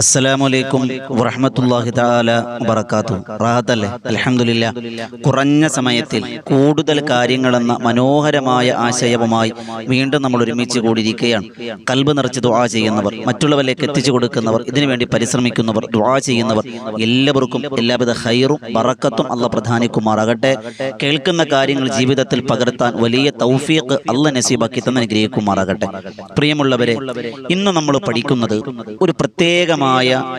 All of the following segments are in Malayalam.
അസ്സലാമലൈക്കും വറഹ്മത്തുള്ളാഹി തആല വബറകാതുഹു. റാഹത്തല്ലേ? അൽഹംദുലില്ലാ. കുറഞ്ഞ സമയത്തിൽ കൂടുതൽ കാര്യങ്ങളെന്ന മനോഹരമായ ആശയവുമായി വീണ്ടും നമ്മൾ ഒരുമിച്ച് കൂടിയിരിക്കുകയാണ്. കൽബ് നിറച്ച് ദുആ ചെയ്യുന്നവർ, മറ്റുള്ളവരിലേക്ക് എത്തിച്ചു കൊടുക്കുന്നവർ, ഇതിനുവേണ്ടി പരിശ്രമിക്കുന്നവർ, ദുആ ചെയ്യുന്നവർ എല്ലാവർക്കും എല്ലാവിധ ഖൈറും ബറക്കത്തും അല്ലാഹ് പ്രദാനിക്കുമാറാകട്ടെ. കേൾക്കുന്ന കാര്യങ്ങൾ ജീവിതത്തിൽ പകർത്താൻ വലിയ തൗഫീഖ് അല്ലാഹ് നസീബാക്കി തന്നെ അനുഗ്രഹിക്കുമാറാകട്ടെ. പ്രിയമുള്ളവരെ, ഇന്ന് നമ്മൾ പഠിക്കുന്നത് ഒരു പ്രത്യേകമായ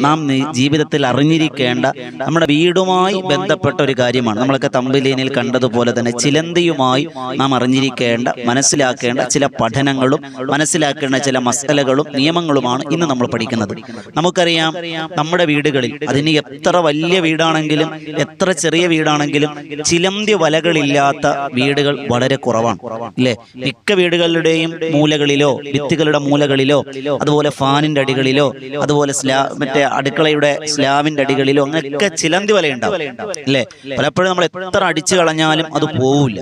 നാം ജീവിതത്തിൽ അറിഞ്ഞിരിക്കേണ്ട നമ്മുടെ വീടുമായി ബന്ധപ്പെട്ട ഒരു കാര്യമാണ്. നമ്മളൊക്കെ തമ്പലീനിൽ കണ്ടതുപോലെ തന്നെ ചിലന്തിയുമായി നാം അറിഞ്ഞിരിക്കേണ്ട, മനസ്സിലാക്കേണ്ട ചില പഠനങ്ങളും മനസ്സിലാക്കേണ്ട ചില മസലകളും നിയമങ്ങളുമാണ് ഇന്ന് നമ്മൾ പഠിക്കുന്നത്. നമുക്കറിയാം, നമ്മുടെ വീടുകളിൽ, അതിന് എത്ര വലിയ വീടാണെങ്കിലും എത്ര ചെറിയ വീടാണെങ്കിലും ചിലന്തി വലകളില്ലാത്ത വീടുകൾ വളരെ കുറവാണ്, അല്ലേ? മിക്ക വീടുകളുടെയും മൂലകളിലോ ഭിത്തികളുടെ മൂലകളിലോ അതുപോലെ ഫാനിന്റെ അടികളിലോ അതുപോലെ മറ്റേ അടുക്കളയുടെ സ്ലാബിന്റെ അടികളിലോ അങ്ങനെയൊക്കെ ചിലന്തി വലയുണ്ടാവും, അല്ലേ? പലപ്പോഴും നമ്മൾ എത്ര അടിച്ചു കളഞ്ഞാലും അത് പോവില്ല.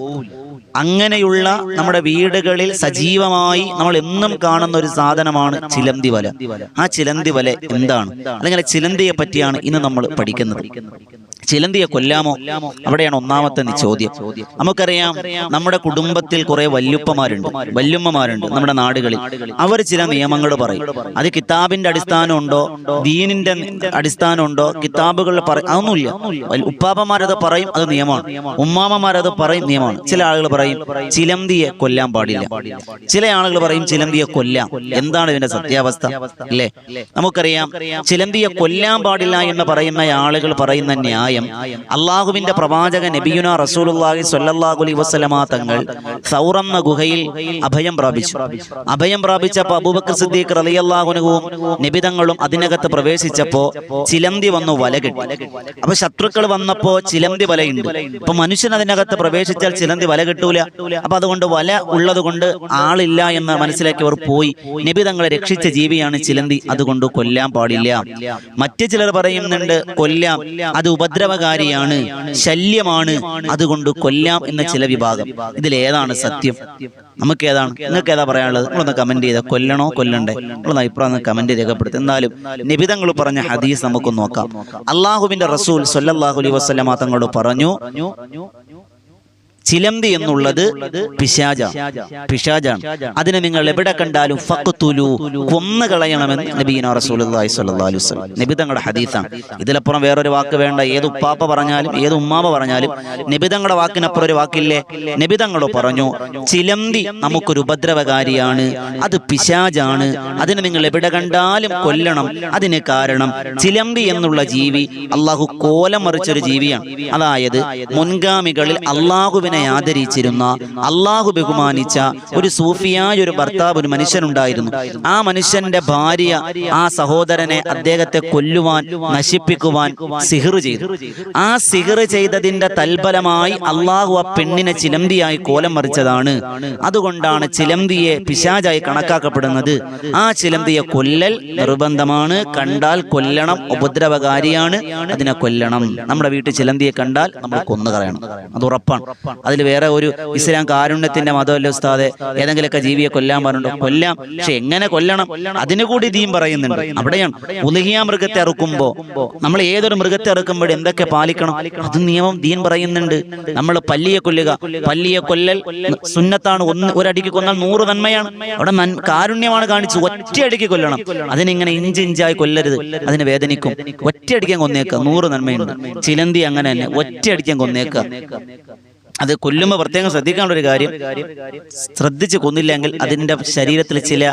അങ്ങനെയുള്ള നമ്മുടെ വീടുകളിൽ സജീവമായി നമ്മൾ എന്നും കാണുന്ന ഒരു സാധനമാണ് ചിലന്തി വല. ആ ചിലന്തി വല എന്താണ്, അല്ലെങ്കിൽ ചിലന്തിയെ പറ്റിയാണ് ഇന്ന് നമ്മൾ പഠിക്കുന്നത്. ചിലന്തിയെ കൊല്ലാമോ? അവിടെയാണ് ഒന്നാമത്തെ ചോദ്യം. നമുക്കറിയാം, നമ്മുടെ കുടുംബത്തിൽ കുറെ വല്യുമ്മമാരുണ്ട് നമ്മുടെ നാടുകളിൽ. അവർ ചില നിയമങ്ങൾ പറയും. അത് കിതാബിന്റെ അടിസ്ഥാനമുണ്ടോ, ദീനിന്റെ അടിസ്ഥാനമുണ്ടോ, കിതാബുകളിൽ അതൊന്നുമില്ല. ഉപ്പാപ്പമാരത് പറയും, അത് നിയമമാണ്. ഉമ്മാമ്മമാരത് പറയും, നിയമമാണ്. ചില ആളുകൾ പറയും ചിലന്തിയെ കൊല്ലാൻ പാടില്ല, ചില ആളുകൾ പറയും ചിലന്തിയെ കൊല്ലാം. എന്താണ് ഇതിന്റെ സത്യാവസ്ഥ, അല്ലേ? നമുക്കറിയാം, ചിലന്തിയെ കൊല്ലാൻ പാടില്ല എന്ന് പറയുന്ന ആളുകൾ പറയുന്ന ന്യായം, അള്ളാഹുവിന്റെ പ്രവാചകൻ നബിയുനാ റസൂലുള്ളാഹി സ്വല്ലല്ലാഹു അലൈഹി വസല്ലമ തങ്ങൾ സൗർ എന്ന ഗുഹയിൽ അഭയം പ്രാപിച്ചപ്പോൾ അബൂബക്കർ സിദ്ദീഖ് റളിയല്ലാഹു അൻഹുവും നബി തങ്ങളും അതിനകത്ത് പ്രവേശിച്ചപ്പോ ചിലന്തി വന്നു വല കെട്ടി. അപ്പൊ ശത്രുക്കൾ വന്നപ്പോ ചിലന്തി വലയുണ്ട്. അപ്പൊ മനുഷ്യൻ അതിനകത്ത് പ്രവേശിച്ചാൽ ചിലന്തി വല കെട്ടൂല. അപ്പൊ അതുകൊണ്ട് വല ഉള്ളത് കൊണ്ട് ആളില്ല എന്ന് മനസ്സിലാക്കി അവർ പോയി. നബി തങ്ങളെ രക്ഷിച്ച ജീവിയാണ് ചിലന്തി, അതുകൊണ്ട് കൊല്ലാൻ പാടില്ല. മറ്റു ചിലർ പറയുന്നുണ്ട് കൊല്ലാം, അത് ഉപദ്രവകാരിയാണ്, ശല്യമാണ്, അതുകൊണ്ട് കൊല്ലാം എന്ന ചില വിഭാഗം. ഇതിലേതാണ് സത്യം? നമുക്ക് ഏതാണ്? നിങ്ങൾക്ക് ഏതാ പറയാനുള്ളത്? നിങ്ങളൊന്ന് കമന്റ് ചെയ്ത, കൊല്ലണോ കൊല്ലണ്ടേ? നിങ്ങളൊന്ന് അഭിപ്രായം കമന്റ് രേഖപ്പെടുത്തും. എന്നാലും നബി തങ്ങൾ പറഞ്ഞ ഹദീസ് നമുക്ക് നോക്കാം. അള്ളാഹുവിന്റെ റസൂൽ സ്വല്ലല്ലാഹു അലൈഹി വസല്ലമ തങ്ങളോട് പറഞ്ഞു, ചിലന്തി എന്നുള്ളത് പിശാചാണ്. അതിനെ നിങ്ങൾ എവിടെ കണ്ടാലും ഫഖ്തുലു, കൊന്നു കളയണമെന്ന് നബിയുനാ റസൂലുള്ളാഹി സ്വല്ലല്ലാഹു അലൈഹി വസല്ലം നബി തങ്ങളുടെ ഹദീസാണ്. ഇതിലപ്പുറം വേറൊരു വാക്ക് വേണ്ട. ഏത് ഉപ്പാപ്പ പറഞ്ഞാലും ഏത് ഉമ്മാമ പറഞ്ഞാലും നബി തങ്ങളുടെ വാക്കിനപ്പുറം ഒരു വാക്കില്ലേ? നബി തങ്ങളോട് പറഞ്ഞു, ചിലന്തി നമുക്കൊരു ഉപദ്രവകാരിയാണ്, അത് പിശാചാണ്, അതിനെ നിങ്ങൾ എവിടെ കണ്ടാലും കൊല്ലണം. അതിന് കാരണം ചിലന്തി എന്നുള്ള ജീവി അള്ളാഹു കോലം മറിച്ചൊരു ജീവിയാണ്. അതായത് മുൻഗാമികളിൽ അള്ളാഹുവിനെ ആദരിച്ചിരുന്ന, അള്ളാഹു ബഹുമാനിച്ച ഒരു സൂഫിയായ ഒരു ഭർത്താവ്, ഒരു മനുഷ്യനുണ്ടായിരുന്നു. ആ മനുഷ്യന്റെ ഭാര്യ ആ സഹോദരനെ, അദ്ദേഹത്തെ കൊല്ലുവാൻ, നശിപ്പിക്കുവാൻ സിഹ്ർ ചെയ്തു. ആ സിഹ്ർ ചെയ്തതിന്റെ തൽഫലമായി അള്ളാഹു ആ പെണ്ണിനെ ചിലന്തിയായി കോലം മറിച്ചതാണ്. അതുകൊണ്ടാണ് ചിലന്തിയെ പിശാചായി കണക്കാക്കപ്പെടുന്നത്. ആ ചിലന്തിയെ കൊല്ലൽ നിർബന്ധമാണ്. കണ്ടാൽ കൊല്ലണം, ഉപദ്രവകാരിയാണ്, അതിനെ കൊല്ലണം. നമ്മുടെ വീട്ടിൽ ചിലന്തിയെ കണ്ടാൽ നമ്മൾ കൊന്നു കളയണം, അത് ഉറപ്പാണ്. അതിൽ വേറെ ഒരു ഇസ്ലാം കാരുണ്യത്തിന്റെ മതമല്ല ഉസ്താദെ. ഏതെങ്കിലുമൊക്കെ ജീവിയെ കൊല്ലാൻ പറഞ്ഞിട്ടുണ്ടോ? കൊല്ലാം, പക്ഷെ എങ്ങനെ കൊല്ലണം അതിനു കൂടി ദീൻ പറയുന്നുണ്ട്. അവിടെയാണ് ഉലഹിയ മൃഗത്തെ അറുക്കുമ്പോ, നമ്മൾ ഏതൊരു മൃഗത്തെ അറുക്കുമ്പോൾ എന്തൊക്കെ പാലിക്കണം, അത് നിയമം ദീൻ പറയുന്നുണ്ട്. നമ്മൾ പല്ലിയെ കൊല്ലുക, പല്ലിയെ കൊല്ലൽ സുന്നത്താണ്. ഒരടിക്ക് കൊന്നാൽ 100 നന്മയാണ്. അവിടെ കാരുണ്യമാണ് കാണിച്ചു. ഒറ്റയടിക്ക് കൊല്ലണം. അതിനിങ്ങനെ ഇഞ്ചിഞ്ചായി കൊല്ലരുത്, അതിന് വേദനിക്കും. ഒറ്റയടിക്കാൻ കൊന്നേക്കുക, 100 നന്മയുണ്ട്. ചിലന്തി അങ്ങനെ തന്നെ, ഒറ്റയടിക്കാൻ കൊന്നേക്കുക. അത് കൊല്ലുമ്പോൾ പ്രത്യേകം ശ്രദ്ധിക്കേണ്ട ഒരു കാര്യം, ശ്രദ്ധിച്ച് കൊന്നില്ലെങ്കിൽ അതിൻ്റെ ശരീരത്തിൽ ചില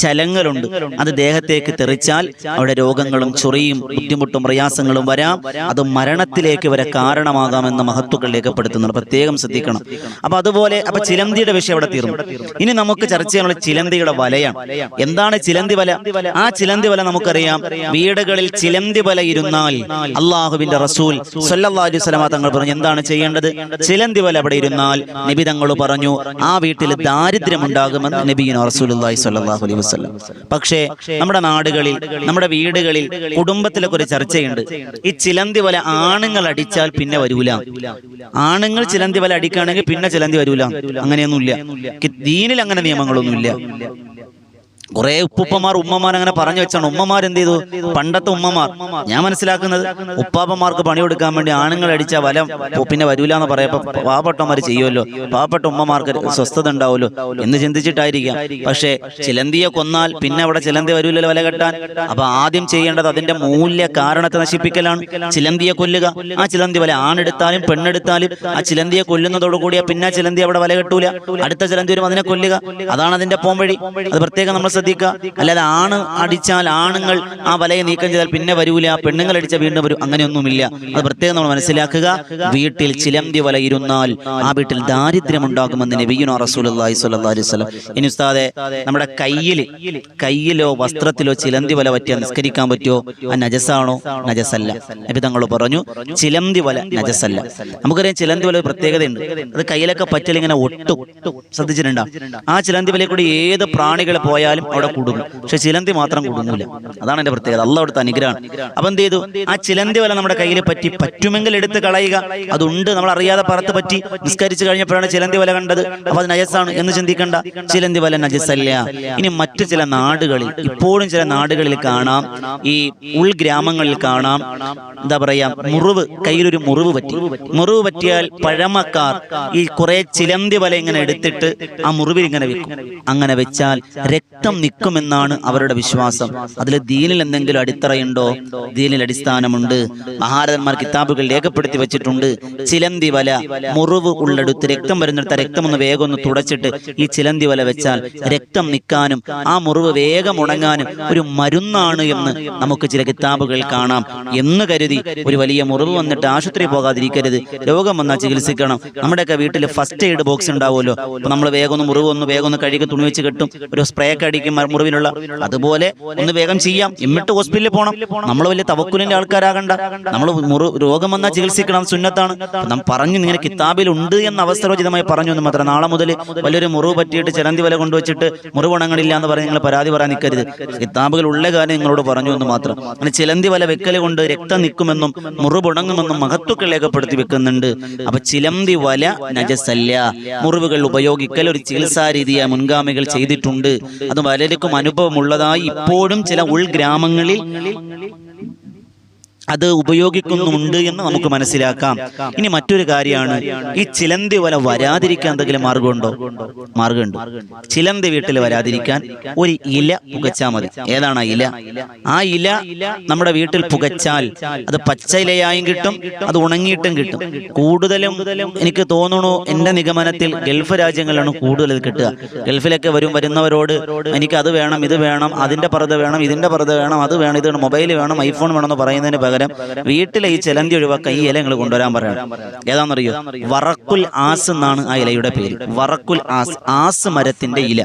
ചലങ്ങളുണ്ട്. അത് ദേഹത്തേക്ക് തെറിച്ചാൽ അവിടെ രോഗങ്ങളും ചൊറിയും ബുദ്ധിമുട്ടും പ്രയാസങ്ങളും വരാം. അത് മരണത്തിലേക്ക് വരെ കാരണമാകാമെന്ന് മഹത്തുക്കൾ രേഖപ്പെടുത്തുന്നുണ്ട്. പ്രത്യേകം ശ്രദ്ധിക്കണം. അപ്പൊ അതുപോലെ ചിലന്തിയുടെ വിഷയം അവിടെ തീർന്നു. ഇനി നമുക്ക് ചർച്ച ചെയ്യാനുള്ള ചിലന്തിയുടെ വലയാണ്. എന്താണ് ചിലന്തി വല? ആ ചിലന്തി വല നമുക്കറിയാം. വീടുകളിൽ ചിലന്തി വല ഇരുന്നാൽ അള്ളാഹുവിന്റെ റസൂൽ സ്വല്ലല്ലാഹു അലൈഹി വസല്ലം തങ്ങൾ പറഞ്ഞു എന്താണ് ചെയ്യേണ്ടത്? ചിലന്തി അവിടെ ഇരുന്നാൽ നബി തങ്ങൾ പറഞ്ഞു ആ വീട്ടിൽ ദാരിദ്ര്യമുണ്ടാകുമെന്ന് നബിയുനാ റസൂലുള്ളാഹി സ്വല്ലല്ലാഹു അലൈഹി വസല്ലം. പക്ഷേ നമ്മുടെ നാടുകളിൽ, നമ്മുടെ വീടുകളിൽ, കുടുംബത്തിലൊക്കെ ഒരു ചർച്ചയുണ്ട്. ഈ ചിലന്തി വല ആണുങ്ങൾ അടിച്ചാൽ പിന്നെ വരൂല. ആണുങ്ങൾ ചിലന്തി വല അടിക്കുകയാണെങ്കിൽ പിന്നെ ചിലന്തി വരൂല. അങ്ങനെയൊന്നുമില്ല. ദീനിൽ അങ്ങനെ നിയമങ്ങളൊന്നുമില്ല. കുറെ ഉപ്പുപ്പമാർ ഉമ്മമാർ അങ്ങനെ പറഞ്ഞു വെച്ചാണ്. ഉമ്മമാർ എന്ത് ചെയ്തു? പണ്ടത്തെ ഉമ്മമാർ, ഞാൻ മനസ്സിലാക്കുന്നത് ഉപ്പാപ്പന്മാർക്ക് പണി കൊടുക്കാൻ വേണ്ടി ആണുങ്ങൾ അടിച്ച വല പിന്നെ വരൂല എന്ന് പറയപ്പോ പാവപ്പെട്ടവന്മാർ ചെയ്യുമല്ലോ, പാവപ്പെട്ട ഉമ്മമാർക്ക് സ്വസ്ഥത ഉണ്ടാവുമല്ലോ എന്ന് ചിന്തിച്ചിട്ടായിരിക്കാം. പക്ഷേ ചിലന്തിയെ കൊന്നാൽ പിന്നെ അവിടെ ചിലന്തി വരൂലല്ലോ വല കെട്ടാൻ. അപ്പൊ ആദ്യം ചെയ്യേണ്ടത് അതിന്റെ മൂല്യ കാരണത്തെ നശിപ്പിക്കലാണ്. ചിലന്തിയെ കൊല്ലുക. ആ ചിലന്തി വല ആണെടുത്താലും പെണ്ണെടുത്താലും ആ ചിലന്തിയെ കൊല്ലുന്നതോടുകൂടിയാ പിന്നെ ആ ചിലന്തി അവിടെ വല കെട്ടൂല. അടുത്ത ചിലന്തി വരും, അതിനെ കൊല്ലുക. അതാണ് അതിന്റെ പോംവഴി. അത് പ്രത്യേകം നമ്മൾ ശ്രദ്ധിക്കുക. അല്ലാതെ ആണ് അടിച്ചാൽ ആണുങ്ങൾ ആ വലയെ നീക്കം ചെയ്താൽ പിന്നെ വരൂല, പെണ്ണുങ്ങൾ അടിച്ചാൽ വീണ്ടും വരും, അങ്ങനെയൊന്നുമില്ല. അത് പ്രത്യേകം നമ്മൾ മനസ്സിലാക്കുക. വീട്ടിൽ ചിലന്തി വല ഇരുന്നാൽ ആ വീട്ടിൽ ദാരിദ്ര്യം ഉണ്ടാകുമെന്ന് നബിയുനാ റസൂലുള്ളാഹി സ്വല്ലല്ലാഹു അലൈഹി വസല്ലം. ഇനി ഉസ്താദെ, നമ്മുടെ കയ്യിലോ വസ്ത്രത്തിലോ ചിലന്തി വല പറ്റിയാൽ നിസ്കരിക്കാൻ പറ്റുമോ? ആ നജസാണോ? നജസല്ല. നബി തങ്ങൾ പറഞ്ഞു ചിലന്തി വല നജസല്ല. നമുക്കറിയാം ചിലന്തി വല പ്രത്യേകതയുണ്ട്. അത് കയ്യിലൊക്കെ പറ്റൽ ഇങ്ങനെ ഒട്ടും. ശ്രദ്ധിച്ചിട്ടുണ്ടോ? ആ ചിലന്തി വലയിൽ കൂടി ഏത് പ്രാണികൾ പോയാലും അവിടെ കുടുങ്ങും, പക്ഷെ ചിലന്തി മാത്രം കുടുങ്ങൂല. അതാണ് എന്റെ പ്രത്യേകത. അള്ളാഹു അവിടുത്തെ അനുഗ്രഹമാണ്. അപ്പൊ എന്ത് ചെയ്തു? ആ ചിലന്തി വല നമ്മുടെ കയ്യിൽ പറ്റുമെങ്കിൽ എടുത്ത് കളയുക. അതുണ്ട്, നമ്മൾ അറിയാതെ പറത്ത് പറ്റി നിസ്കരിച്ചു കഴിഞ്ഞപ്പോഴാണ് ചിലന്തി വല കണ്ടത്, അപ്പൊ അത് നജസാണ് എന്ന് ചിന്തിക്കണ്ട. ചിലന്തി വല നജസല്ല. ഇനി മറ്റു ചില നാടുകളിൽ, ഇപ്പോഴും ചില നാടുകളിൽ കാണാം, ഈ ഉൾഗ്രാമങ്ങളിൽ കാണാം, എന്താ പറയാ, മുറിവ്, കയ്യിലൊരു മുറിവ് പറ്റിയാൽ പഴമക്കാർ ഈ കുറെ ചിലന്തി വല ഇങ്ങനെ എടുത്തിട്ട് ആ മുറിവിൽ ഇങ്ങനെ വെക്കും. അങ്ങനെ വെച്ചാൽ രക്തം നിൽക്കുമെന്നാണ് അവരുടെ വിശ്വാസം. അതിൽ ദീനിൽ എന്തെങ്കിലും അടിത്തറയുണ്ടോ? ദീനിൽ അടിസ്ഥാനമുണ്ട്. മഹാരഥന്മാർ കിതാബുകൾ രേഖപ്പെടുത്തി വെച്ചിട്ടുണ്ട്. ചിലന്തി വല മുറിവ് ഉള്ളെടുത്ത് രക്തം വരുന്നിടത്ത് രക്തം ഒന്ന് വേഗം ഒന്ന് തുടച്ചിട്ട് ഈ ചിലന്തി വല വെച്ചാൽ രക്തം നിൽക്കാനും ആ മുറിവ് വേഗം ഉണങ്ങാനും ഒരു മരുന്നാണ് എന്ന് നമുക്ക് ചില കിതാബുകൾ കാണാം. എന്ന് കരുതി ഒരു വലിയ മുറിവ് വന്നിട്ട് ആശുപത്രി പോകാതിരിക്കരുത്. രോഗം വന്നാൽ ചികിത്സിക്കണം. നമ്മുടെയൊക്കെ വീട്ടിൽ ഫസ്റ്റ് എയ്ഡ് ബോക്സ് ഉണ്ടാവുമല്ലോ. അപ്പൊ നമ്മൾ വേഗം ഒന്ന് മുറിവ് ഒന്ന് വേഗം ഒന്ന് കഴുകി തുണി വെച്ച് കെട്ടും, ഒരു സ്പ്രേ ഒക്കെ അടിക്കും മുറിവിനുള്ള. അതുപോലെ ഒന്ന് വേഗം ചെയ്യാം, എന്നിട്ട് ഹോസ്പിറ്റലിൽ പോകണം. നമ്മൾ വലിയ തവക്കുലിന്റെ ആൾക്കാരാകണ്ട. നമ്മൾ രോഗം വന്നാൽ ചികിത്സിക്കണം, സുന്നത്താണ്. നാം പറഞ്ഞു ഇങ്ങനെ കിതാബിൽ ഉണ്ട് എന്ന അവസരോചിതമായി പറഞ്ഞു എന്ന് മാത്രം. നാളെ മുതൽ വലിയൊരു മുറിവ് പറ്റിയിട്ട് ചിലന്തി വല കൊണ്ടുവച്ചിട്ട് മുറിവ് ഉണങ്ങണില്ല എന്ന് പറഞ്ഞ് നിങ്ങൾ പരാതി പറയാൻ നിൽക്കരുത്. കിതാബുകൾ ഉള്ള കാര്യം നിങ്ങളോട് പറഞ്ഞു എന്ന് മാത്രം. അങ്ങനെ ചിലന്തി വല വെക്കൽ കൊണ്ട് രക്തം നിൽക്കുമെന്നും മുറിവ് ഉണങ്ങുമെന്നും മഹത്വക്കൾ രേഖപ്പെടുത്തി വെക്കുന്നുണ്ട്. അപ്പൊ ചിലന്തി വല നജസല്ല. മുറിവുകൾ ഉപയോഗിക്കൽ ഒരു ചികിത്സാ രീതിയായി മുൻഗാമികൾ ചെയ്തിട്ടുണ്ട്. അത് പലർക്കും അനുഭവമുള്ളതായി ഇപ്പോഴും ചില ഉൾഗ്രാമങ്ങളിൽ അത് ഉപയോഗിക്കുന്നുണ്ട് എന്ന് നമുക്ക് മനസ്സിലാക്കാം. ഇനി മറ്റൊരു കാര്യമാണ്, ഈ ചിലന്തി വല വരാതിരിക്കാൻ എന്തെങ്കിലും മാർഗമുണ്ടോ? മാർഗമുണ്ട്. ചിലന്തി വീട്ടിൽ വരാതിരിക്കാൻ ഒരു ഇല പുകച്ചാൽ മതി. ഏതാണ് ആ ഇല? ആ ഇല നമ്മുടെ വീട്ടിൽ പുകച്ചാൽ അത് പച്ച ഇലയായും കിട്ടും, അത് ഉണങ്ങിയിട്ടും കിട്ടും. കൂടുതലും എനിക്ക് തോന്നുന്നു, എന്റെ നിഗമനത്തിൽ ഗൾഫ് രാജ്യങ്ങളിലാണ് കൂടുതൽ ഇത് കിട്ടുക. ഗൾഫിലൊക്കെ വരുന്നവരോട് എനിക്ക് അത് വേണം, ഇത് വേണം, അതിന്റെ പർദ്ദ വേണം, ഇതിന്റെ പർദ്ദ വേണം, അത് വേണം, ഇത് മൊബൈൽ വേണം, ഐഫോൺ വേണമെന്ന് പറയുന്നതിന് പകരം വീട്ടിലെ ഈ ചിലന്തി ഒഴിവാക്കാൻ ഈ ഇല നിങ്ങൾ കൊണ്ടുവരാൻ പറയണം. ഏതാണെന്നറിയോ? വറക്കുൽ ആസ് എന്നാണ് ആ ഇലയുടെ പേര്. വറക്കുൽ ആസ്, ആസ് മരത്തിന്റെ ഇല.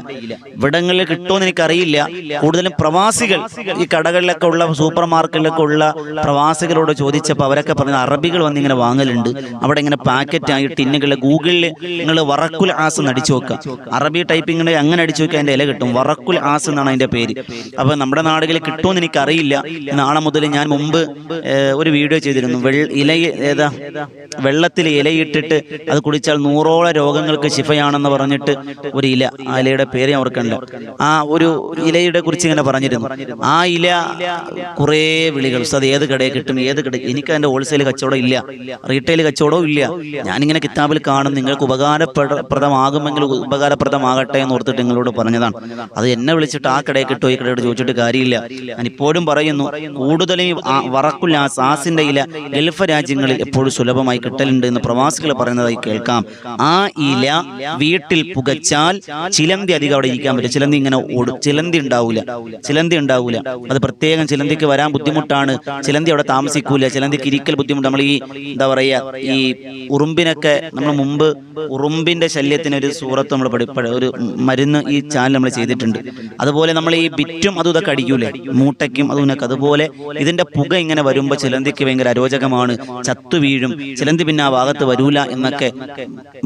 ഇവിടങ്ങളിൽ കിട്ടുമെന്ന് എനിക്കറിയില്ല. കൂടുതലും പ്രവാസികൾ, ഈ കടകളിലൊക്കെ ഉള്ള സൂപ്പർ മാർക്കറ്റിലൊക്കെ ഉള്ള പ്രവാസികളോട് ചോദിച്ചപ്പോൾ അവരൊക്കെ പറഞ്ഞ അറബികൾ വന്ന് ഇങ്ങനെ വാങ്ങലുണ്ട്. അവിടെ ഇങ്ങനെ പാക്കറ്റ് ആയി ടിന്നുകളിൽ ഗൂഗിളിൽ നിങ്ങൾ വറക്കുൽ ആസ് എന്ന് അടിച്ചു നോക്കുക. അറബി ടൈപ്പിംഗ് അങ്ങനെ അടിച്ചു നോക്കുക, അതിന്റെ ഇല കിട്ടും. വറക്കുൽ ആസ് എന്നാണ് അതിന്റെ പേര്. അപ്പൊ നമ്മുടെ നാടുകളിൽ കിട്ടുമെന്ന് എനിക്കറിയില്ല. നാളെ മുതൽ ഞാൻ മുമ്പ് ഒരു വീഡിയോ ചെയ്തിരുന്നു. വെള്ളത്തിൽ ഇലയിട്ടിട്ട് അത് കുടിച്ചാൽ 100ഓളം രോഗങ്ങൾക്ക് ശിഫയാണെന്ന് പറഞ്ഞിട്ട് ഒരു ഇല. ആ ഇലയുടെ പേര് ഞാൻ ഓർക്കണ്ട. ആ ഒരു ഇലയുടെ കുറിച്ച് ഇങ്ങനെ പറഞ്ഞിരുന്നു. ആ ഇല കുറേ വിളികൾ, അത് ഏത് കടയിൽ കിട്ടും, ഏത് കട. എനിക്ക് അതിന്റെ ഹോൾസെയിൽ കച്ചവടം ഇല്ല, റീറ്റെയിൽ കച്ചവടവും ഇല്ല. ഞാനിങ്ങനെ കിതാബിൽ കാണും. നിങ്ങൾക്ക് ഉപകാരപ്രദമാകുമെങ്കിൽ ഉപകാരപ്രദമാകട്ടെ എന്ന് ഓർത്തിട്ട് നിങ്ങളോട് പറഞ്ഞതാണ്. അത് എന്നെ വിളിച്ചിട്ട് ആ കടയിൽ കിട്ടുമോ ഈ കടയോട് ചോദിച്ചിട്ട് കാര്യമില്ല. ഞാൻ ഇപ്പോഴും പറയുന്നു, കൂടുതലും വറക്കുൽ ആസിന്റെ ഇല ഗൾഫ് രാജ്യങ്ങളിൽ എപ്പോഴും സുലഭമായി കിട്ടലുണ്ട് എന്ന് പ്രവാസികൾ പറയുന്നതായി കേൾക്കാം. ആ ഇല വീട്ടിൽ പുകച്ചാൽ ചിലന്തി അധികം അവിടെ ഇരിക്കാൻ പറ്റും. ചിലന്തി ഇങ്ങനെ ചിലന്തി ഉണ്ടാവൂല. അത് പ്രത്യേകം ചിലന്തിക്ക് വരാൻ ബുദ്ധിമുട്ടാണ്. ചിലന്തി അവിടെ താമസിക്കൂല. ചിലന്തിക്ക് ഇരിക്കൽ ബുദ്ധിമുട്ട്. നമ്മൾ ഈ എന്താ പറയാ, ഈ ഉറുമ്പിനൊക്കെ നമ്മൾ മുമ്പ് ഉറുമ്പിന്റെ ശല്യത്തിന് ഒരു സൂറത്ത് നമ്മൾ ഒരു മരുന്ന് ഈ ചാനൽ നമ്മൾ ചെയ്തിട്ടുണ്ട്. അതുപോലെ നമ്മൾ ഈ ബിറ്റും അതും ഇതൊക്കെ അടിക്കൂലേ, മൂട്ടയ്ക്കും അതും. അതുപോലെ ഇതിന്റെ പുക ഇങ്ങനെ വരുമ്പോൾ ചിലന്തിക്ക് ഭയങ്കര അരോചകമാണ്, ചത്തു വീഴും, ചിലന്തി പിന്നെ ആ ഭാഗത്ത് വരൂല എന്നൊക്കെ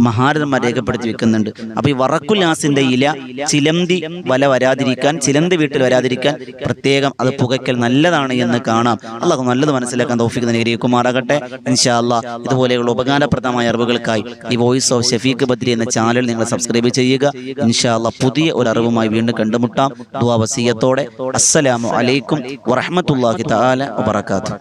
മഹാരഥന്മാർ രേഖപ്പെടുത്തി വെക്കുന്നുണ്ട്. അപ്പൊ ഈ വറക്കുലാസിന്റെ ഇല ചിലന്തി വല വരാതിരിക്കാൻ, ചിലന്തി വീട്ടിൽ വരാതിരിക്കാൻ പ്രത്യേകം അത് പുകയ്ക്കൽ നല്ലതാണ് എന്ന് കാണാം. അള്ളാഹു നല്ലത് മനസ്സിലാക്കാൻ തൗഫീഖ് അനുഗ്രഹിക്കുമാറാകട്ടെ. ഇൻഷാ അല്ലാഹ് ഇതുപോലെയുള്ള ഉപകാരപ്രദമായ അറിവുകൾക്കായി ഈ വോയിസ് ഓഫ് ഷഫീഖ് ബദ്രി എന്ന ചാനൽ നിങ്ങൾ സബ്സ്ക്രൈബ് ചെയ്യുക. ഇൻഷാ അല്ലാഹ് പുതിയ ഒരു അറിവുമായി വീണ്ടും കണ്ടുമുട്ടാം. ദുആ വസിയത്തോടെ. അസ്സലാമു അലൈക്കും വറഹ്മത്തുള്ളാഹി തആല വബറകാതുഹു.